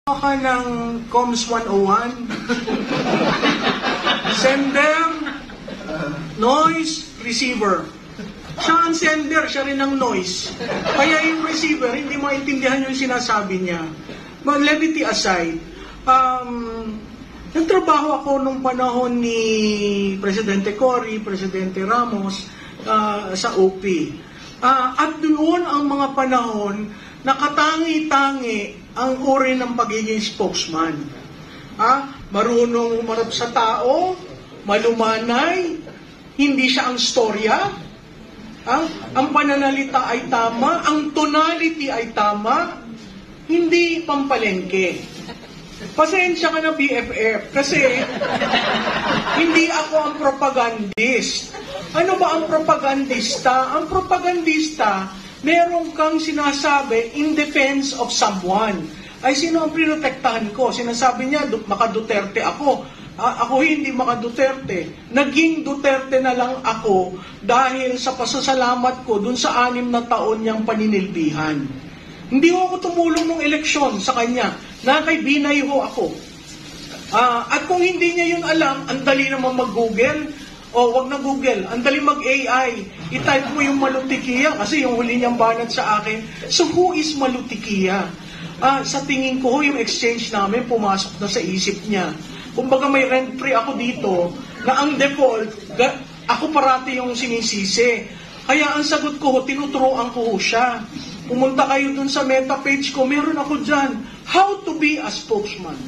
Ka ng Comms 101, sender, noise, receiver. Siya ang sender, siya rin ang noise. Kaya yung receiver, hindi maintindihan yung sinasabi niya. But levity aside, nagtrabaho ako nung panahon ni Presidente Cory, Presidente Ramos, sa OP. At doon ang mga panahon na katangi-tangi ang uri ng pagiging spokesman. Marunong umarap sa tao, malumanay, hindi siya ang storya, ang pananalita ay tama, ang tonality ay tama, hindi pampalengke. Pasensya ka na BFF, kasi hindi ako ang propagandist. Ano ba ang propagandista? Ang propagandista, meron kang sinasabi in defense of someone. Ay, sino ang pinotektahan ko? Sinasabi niya, maka-Duterte ako. Ako hindi maka-Duterte. Naging Duterte na lang ako dahil sa pasasalamat ko dun sa 6 na taon niyang paninilbihan. Hindi ako tumulong ng eleksyon sa kanya. Nakay-binay ho ako. At kung hindi niya yun alam, ang dali naman mag-Google. Wag na Google. Ang dali mag-AI. I-type mo yung Malutikia kasi yung huli niyang banat sa akin. So who is Malutikia? Sa tingin ko, yung exchange namin pumasok na sa isip niya. Kumbaga may rent-free ako dito na ang default, ako parati yung sinisisi. Kaya ang sagot ko, tinuturoan ko siya. Pumunta kayo dun sa meta page ko, meron ako dyan. How to be a spokesman.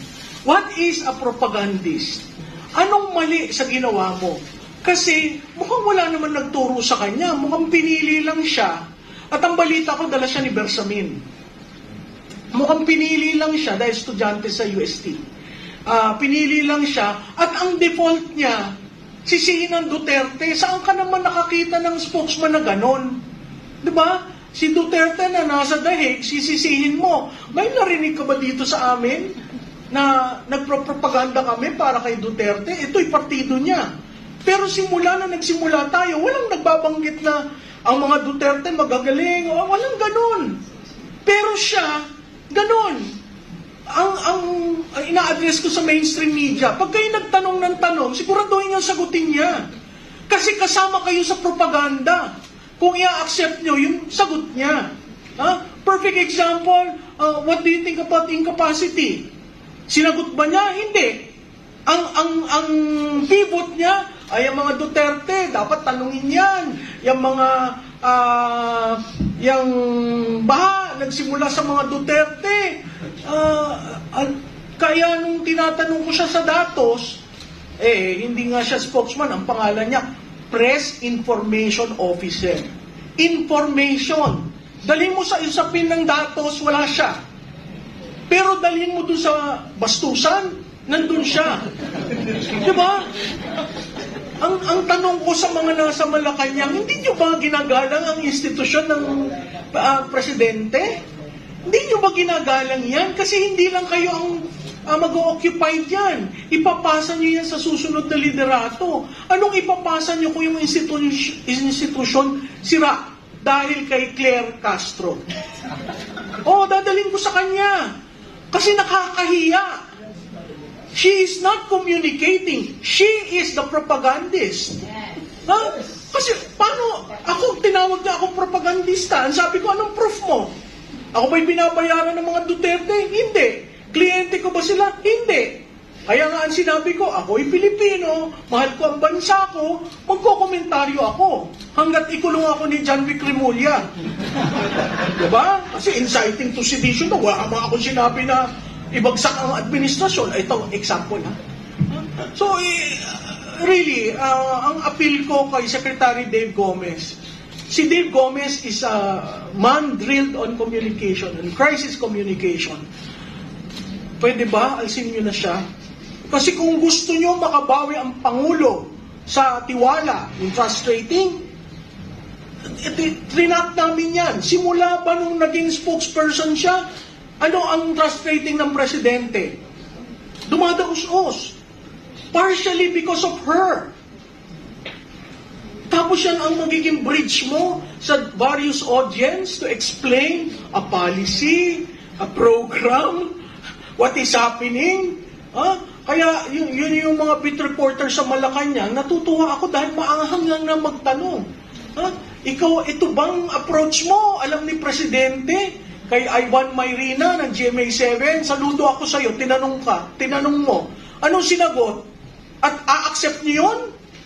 What is a propagandist? Anong mali sa ginawa mo? Kasi mukhang wala naman nagturo sa kanya. Mukhang pinili lang siya. At ang balita ko, dala siya ni Bersamin. Mukhang pinili lang siya dahil estudyante sa UST. Pinili lang siya. At ang default niya, sisihin ng Duterte. Saan ka naman nakakita ng spokesman na ganon? Diba? Si Duterte na nasa dahig, sisisihin mo. May narinig ka ba dito sa amin na nagpropaganda kami para kay Duterte? Ito'y partido niya. Pero simula na nagsimula tayo, walang nagbabanggit na ang mga Duterte magagaling. Walang ganon. Pero siya, ganon. Ang ina-address ko sa mainstream media, pag kayo nagtanong ng tanong, siguraduhin niyang sagutin niya. Kasi kasama kayo sa propaganda. Kung i-accept nyo, yung sagot niya. Perfect example, what do you think about incapacity? Sinagot ba niya? Hindi. Ang pivot niya ay ang mga Duterte, dapat tanungin yan. Yung mga, yung baha, nagsimula sa mga Duterte. Kaya nung tinatanong ko siya sa datos, hindi nga siya spokesman, ang pangalan niya, Press Information Officer. Information. Dalhin mo sa usapin ng datos, wala siya. Pero dalhin mo dun sa bastusan, nandun siya. Diba? Ang tanong ko sa mga nasa Malacanang, hindi nyo ba ginagalang ang institusyon ng presidente? Hindi nyo ba ginagalang yan? Kasi hindi lang kayo ang mag-o-occupy dyan. Ipapasa nyo yan sa susunod na liderato. Anong ipapasa nyo kung yung institusyon sira? Dahil kay Claire Castro. Dadalhin ko sa kanya. Kasi nakakahiya. She is not communicating. She is the propagandist. Kasi paano? Ako, tinawag niya akong propagandista. Ang sabi ko, anong proof mo? Ako ba'y binabayaran ng mga Duterte? Hindi. Kliyente ko ba sila? Hindi. Kaya nga ang sinabi ko, ako'y Pilipino, mahal ko ang bansa ko, magkokomentaryo ako. Hanggat ikulong ako ni John Vic Remulla. Diba? Kasi inciting to sedition, wala ka akong sinabi na ibagsak ang administrasyon. Ito, example ha. So, really, ang appeal ko kay Secretary Dave Gomez, si Dave Gomez is a man drilled on communication, on crisis communication. Pwede ba? Alisin nyo na siya. Kasi kung gusto nyo makabawi ang Pangulo sa tiwala, yung trust rating, trinap namin yan. Simula ba nung naging spokesperson siya, ano ang trust rating ng presidente? Dumadaos-os. Partially because of her. Tapos yan ang magiging bridge mo sa various audience to explain a policy, a program. what is happening? Kaya yun yung mga beat reporter sa Malacanang, natutuwa ako dahil maanghang lang na magtanong. Ikaw, ito bang approach mo? Alam ni Presidente, kay Ivan Mayrina ng GMA7, saludo ako sa'yo, tinanong mo, anong sinagot? At a-accept niyo yun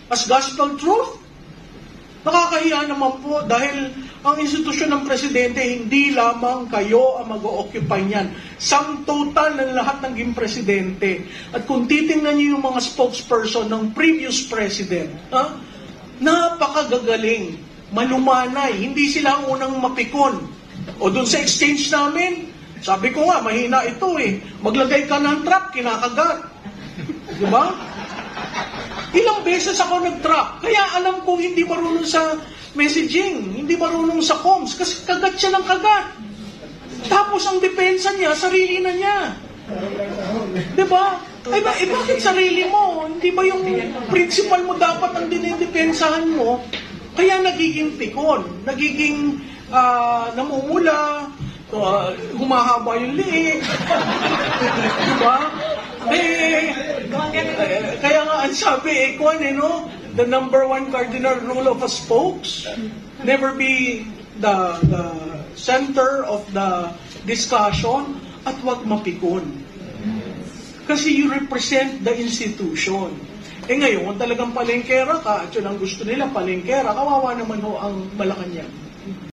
as gospel truth? Nakakahiya naman po dahil ang institusyon ng Presidente, hindi lamang kayo ang mag-o-occupy niyan. Sum total ng lahat ng naging Presidente. At kung titingnan niyo yung mga spokesperson ng previous President, napakagagaling, malumanay, hindi sila ang unang mapikon. O dun sa exchange namin, sabi ko nga, mahina ito eh. Maglagay ka ng trap, kinakagat. Diba? Ilang beses ako nag-trap. Kaya alam ko hindi marunong sa messaging, hindi marunong sa comms, kasi kagat siya ng kagat. Tapos ang depensa niya, sarili na niya. Diba? Bakit sarili mo? Hindi ba yung principal mo dapat ang dinidepensahan mo? Kaya nagiging pikon, nagiging namumula, humahaba yung liig. Diba? Kaya nga ang sabi, the number one cardinal rule of a spokes, never be the center of the discussion at wag mapikon. Kasi you represent the institution. Ngayon, talagang palengkera ka, at yun ang gusto nila, palengkera, kawawa naman ho ang Malacanang.